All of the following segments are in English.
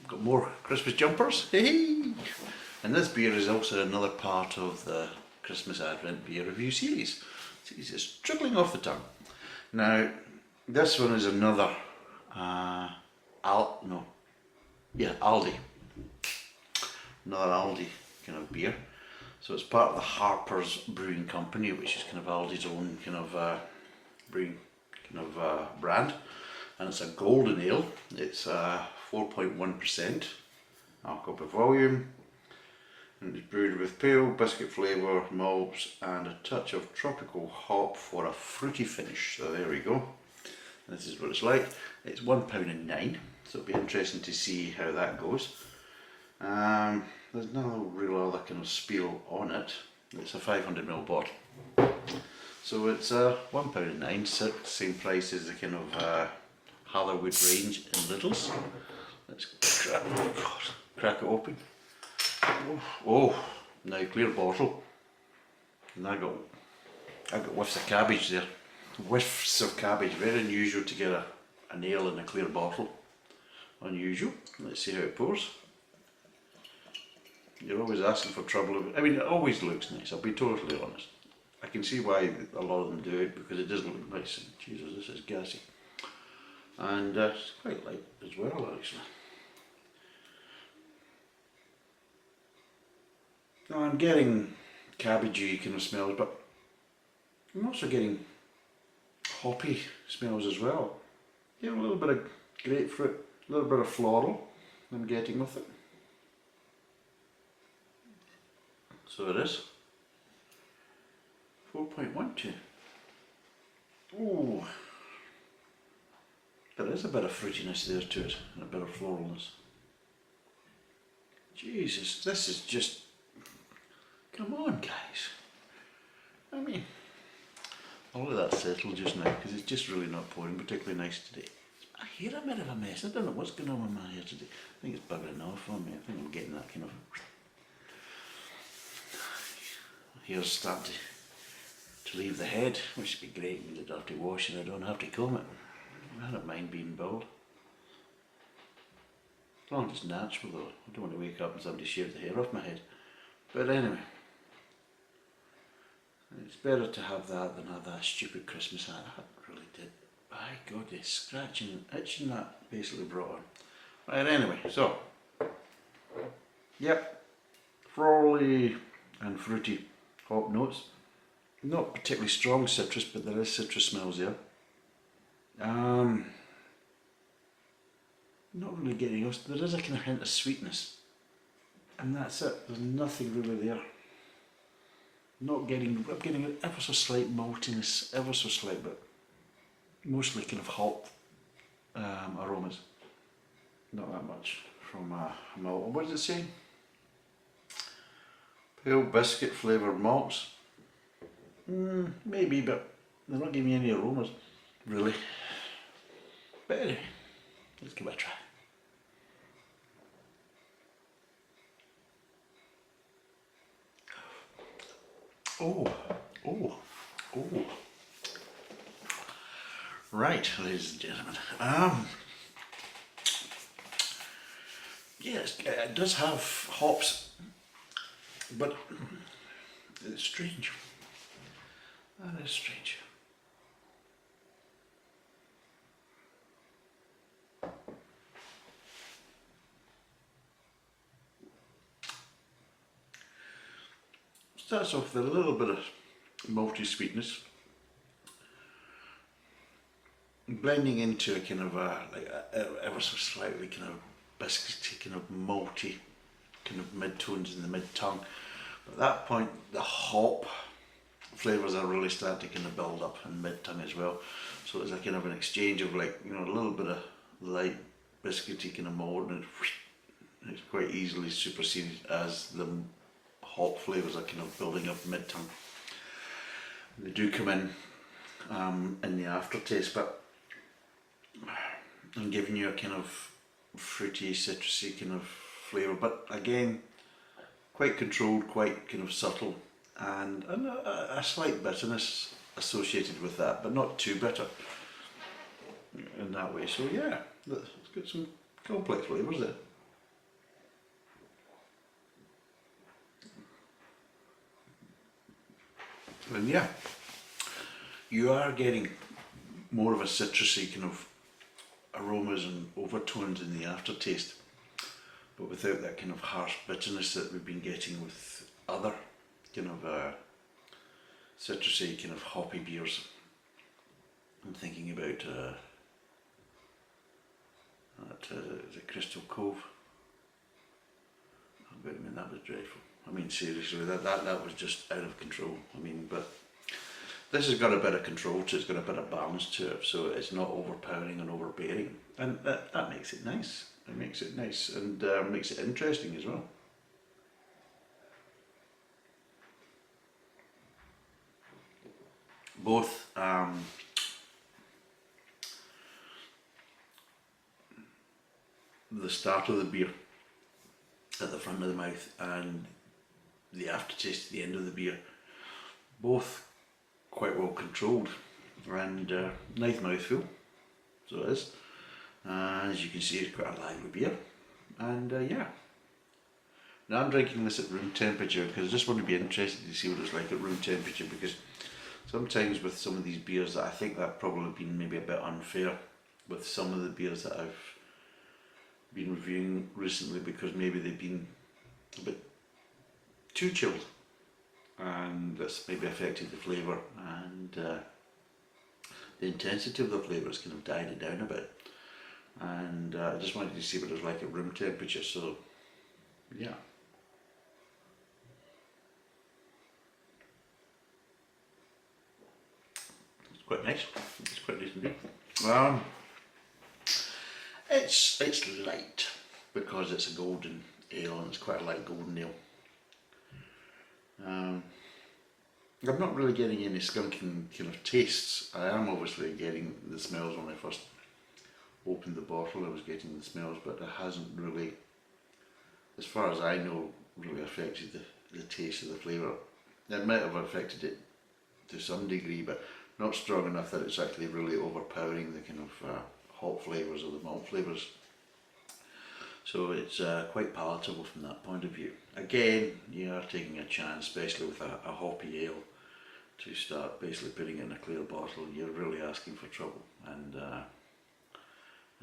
got more Christmas jumpers. Hey! And this beer is also another part of the Christmas Advent beer review series. It's just trickling off the tongue. Now, this one is another Aldi. Another Aldi kind of beer. So it's part of the Harper's brewing company, which is kind of Aldi's own kind of brewing kind of brand. And it's a golden ale. It's 4.1% alcohol by volume. And it's brewed with pale biscuit flavour, malts and a touch of tropical hop for a fruity finish. So there we go. This is what it's like. It's £1.09, so it'll be interesting to see how that goes. There's no real other kind of spiel on it. It's a 500ml bottle. So it's £1.09, same price as the kind of Hollywood range in littles. Let's crack it open. Oh, now clear bottle. And I got whiffs of cabbage there. Whiffs of cabbage, very unusual to get an ale in a clear bottle. Unusual. Let's see how it pours. You're always asking for trouble. I mean, it always looks nice, I'll be totally honest. I can see why a lot of them do it, because it does look nice. And Jesus, this is gassy. And it's quite light as well, actually. Now I'm getting cabbagey kind of smells, but I'm also getting hoppy smells as well. You know, a little bit of grapefruit, a little bit of floral I'm getting with it. So it is 4.12. Oh, there is a bit of fruitiness there to it, and a bit of floralness. Jesus, this is just, come on guys. I mean, I'll let that settle just now, because it's just really not pouring particularly nice today. My hair a bit of a mess. I don't know what's going on with my hair today. I think it's buggering off on me. I think I'm getting that kind of... Hair's starting to leave the head, which would be great with a dirty wash and I don't have to comb it. I don't mind being bald. As long as it's natural though. I don't want to wake up and somebody shave the hair off my head. But anyway, it's better to have that than have that stupid Christmas hat. I really did. By God, the scratching and itching that basically brought on. Right, anyway, so, yep, florally and fruity hop notes. Not particularly strong citrus, but there is citrus smells there. Not really getting else. There is a kind of hint of sweetness, and that's it. There's nothing really there. I'm getting ever so slight maltiness, ever so slight, but mostly kind of hop aromas. Not that much from malt. What does it say? Pale biscuit flavoured malts. Maybe, but they're not giving me any aromas, really. But anyway, let's give it a try. Oh. Right, ladies and gentlemen. Yes, it does have hops, but it's strange. That is strange. Starts off with a little bit of malty sweetness, blending into a kind of ever so slightly kind of biscuity, kind of malty, kind of mid-tones in the mid-tongue. But at that point, the hop flavours are really starting to kind of build up in mid-tongue as well. So it's a kind of an exchange of, like, you know, a little bit of light biscuity kind of malt, and it's quite easily superseded as the hop flavours are kind of building up mid-tongue. They do come in the aftertaste, but I'm giving you a kind of fruity, citrusy kind of flavour, but again, quite controlled, quite kind of subtle, and a slight bitterness associated with that, but not too bitter in that way. So yeah, it's got some complex flavours there. And yeah, you are getting more of a citrusy kind of aromas and overtones in the aftertaste, but without that kind of harsh bitterness that we've been getting with other kind of citrusy kind of hoppy beers. I'm thinking about the Crystal Cove. I mean, that was dreadful. I mean, seriously, that was just out of control. I mean, but this has got a bit of control to it, it's got a bit of balance to it, so it's not overpowering and overbearing, and that makes it nice. It makes it nice and makes it interesting as well. Both the start of the beer at the front of the mouth and the aftertaste at the end of the beer, both quite well controlled and nice mouthfeel, so it is. As you can see, it's quite a lively beer, and yeah. Now I'm drinking this at room temperature because I just want to be interested to see what it's like at room temperature, because sometimes with some of these beers that I think that probably been maybe a bit unfair with some of the beers that I've been reviewing recently, because maybe they've been a bit too chilled and that's maybe affected the flavour, and the intensity of the flavour has kind of died it down a bit, and I just wanted to see what it was like at room temperature, so yeah. It's quite nice, it's quite nice indeed. It's light because it's a golden ale and it's quite a light golden ale. I'm not really getting any skunking kind of tastes. I am obviously getting the smells. When I first opened the bottle I was getting the smells, but it hasn't really, as far as I know, really affected the taste of the flavour. It might have affected it to some degree, but not strong enough that it's actually really overpowering the kind of hop flavours or the malt flavours. So it's quite palatable from that point of view. Again, you are taking a chance, especially with a hoppy ale, to start basically putting it in a clear bottle. You're really asking for trouble, and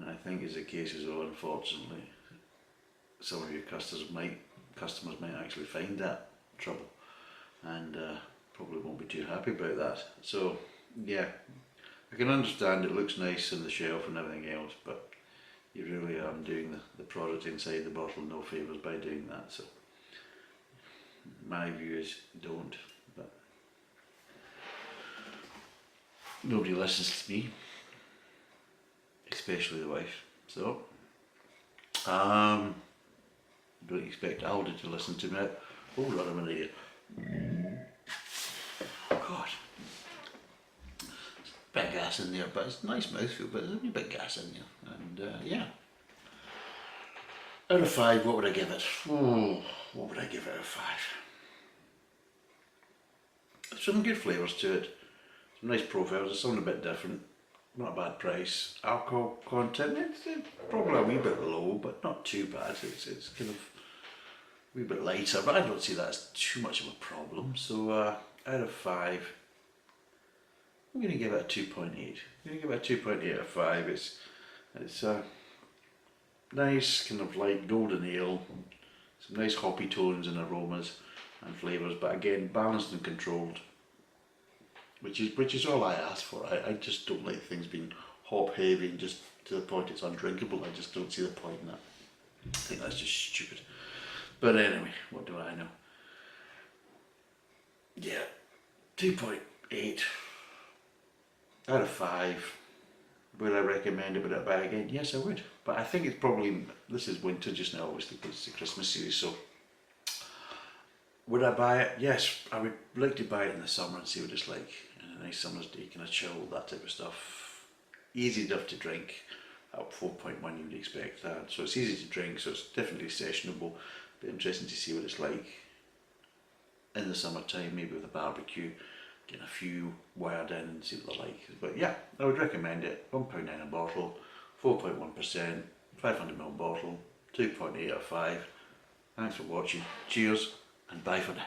I think as the case is, well, unfortunately, some of your customers might actually find that trouble, and probably won't be too happy about that. So yeah, I can understand it looks nice on the shelf and everything else, but you really are doing the product inside the bottle no favours by doing that. So my view is don't, but nobody listens to me, especially the wife. So don't expect Aldi to listen to me. Hold on a minute here. God, bit of gas in there, but it's a nice mouthfeel, but there's a wee bit of gas in there, and yeah. Out of 5, what would I give it? Oh, what would I give it out of 5? Some good flavours to it, some nice profiles, it's something a bit different, not a bad price. Alcohol content, it's probably a wee bit low, but not too bad. It's kind of a wee bit lighter, but I don't see that as too much of a problem. So out of 5, I'm going to give it a 2.8. I'm going to give it a 2.8 out of 5. It's a nice kind of light golden ale, some nice hoppy tones and aromas and flavours, but again balanced and controlled, which is all I ask for. I just don't like things being hop heavy and just to the point it's undrinkable. I just don't see the point in that. I think that's just stupid. But anyway, what do I know? Yeah, 2.8 out of 5. Would I recommend it? Would I buy it again? Yes, I would. But I think it's probably, this is winter just now, obviously, because it's the Christmas series. So would I buy it? Yes, I would like to buy it in the summer and see what it's like. In a nice summer's day, kind of chill, that type of stuff. Easy enough to drink. At 4.1 you would expect that. So it's easy to drink, so it's definitely sessionable. Be interesting to see what it's like in the summertime, maybe with a barbecue, getting a few wired in and see what they're like. But yeah, I would recommend it. £1.9 a bottle, 4.1%, 500ml bottle, 2.8 out of 5. Thanks for watching. Cheers and bye for now.